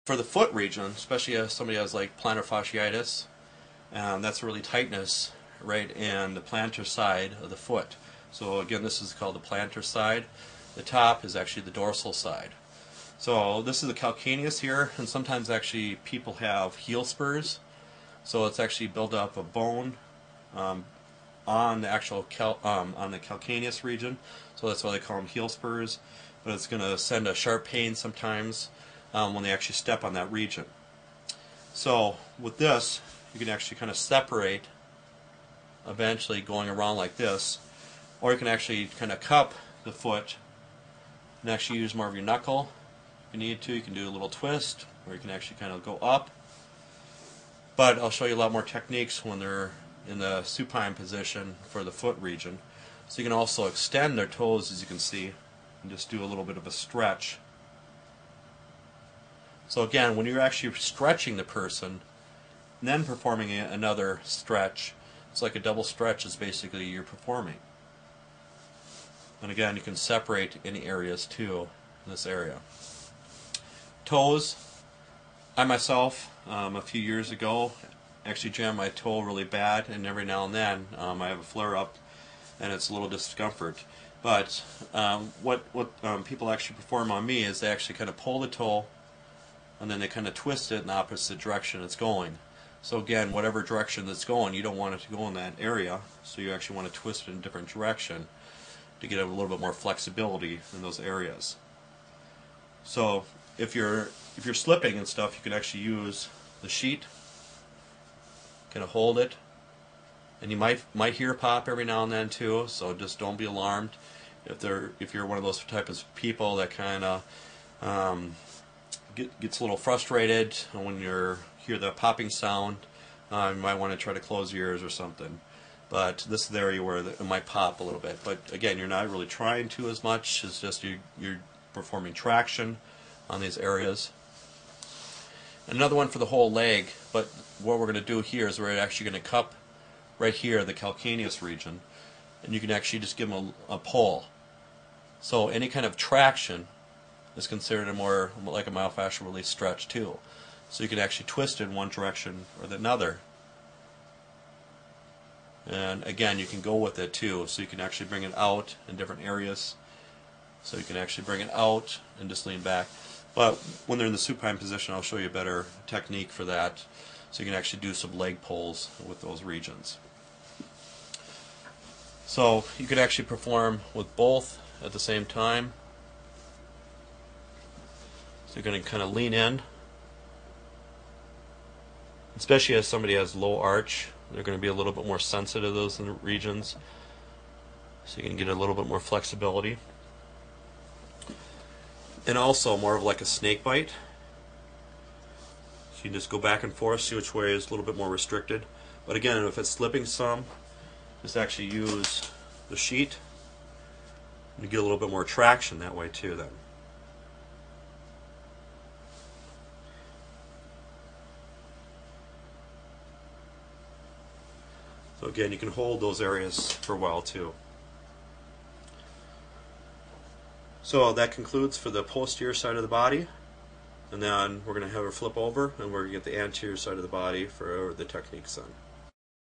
For the foot region, especially if somebody has like plantar fasciitis, that's really tightness right in the plantar side of the foot. So again, this is called the plantar side. The top is actually the dorsal side. So this is the calcaneus here, and sometimes actually people have heel spurs. So it's actually built up of bone on the actual on the calcaneus region. So that's why they call them heel spurs. But it's going to send a sharp pain sometimes when they actually step on that region. So with this, you can actually kind of separate, eventually going around like this, or you can actually kind of cup the foot and actually use more of your knuckle. If you need to, you can do a little twist, or you can actually kind of go up. But I'll show you a lot more techniques when they're in the supine position for the foot region. So you can also extend their toes, as you can see, and just do a little bit of a stretch. So again, when you're actually stretching the person, and then performing another stretch, it's like a double stretch is basically you're performing. And again, you can separate any areas too in this area. Toes, I myself, a few years ago, actually jammed my toe really bad, and every now and then I have a flare-up, and it's a little discomfort. But what people actually perform on me is they actually kind of pull the toe, and then they kind of twist it in the opposite direction it's going. So again, whatever direction that's going, you don't want it to go in that area, so you actually want to twist it in a different direction to get a little bit more flexibility in those areas. So if you're slipping and stuff, you can actually use the sheet, kind of hold it, and you might hear a pop every now and then too. So just don't be alarmed if you're one of those type of people that kind of gets a little frustrated when you hear the popping sound. You might want to try to close your ears or something. But this is the area where it might pop a little bit. But again, you're not really trying to as much. It's just you're performing traction on these areas. Another one for the whole leg, but what we're going to do here is we're actually going to cup right here, the calcaneus region, and you can actually just give them a pull. So any kind of traction is considered more like a myofascial release stretch too. So you can actually twist it in one direction or another. And again, you can go with it too, so you can actually bring it out in different areas. So you can actually bring it out and just lean back. But when they're in the supine position, I'll show you a better technique for that. So you can actually do some leg pulls with those regions. So you can actually perform with both at the same time. So you're going to kind of lean in. Especially as somebody has low arch, they're going to be a little bit more sensitive to those regions. So you can get a little bit more flexibility. And also more of like a snake bite. So you can just go back and forth, see which way is a little bit more restricted. But again, if it's slipping some, just actually use the sheet. You get a little bit more traction that way too then. So again, you can hold those areas for a while too. So that concludes for the posterior side of the body, and then we're going to have her flip over and we're going to get the anterior side of the body for the techniques on.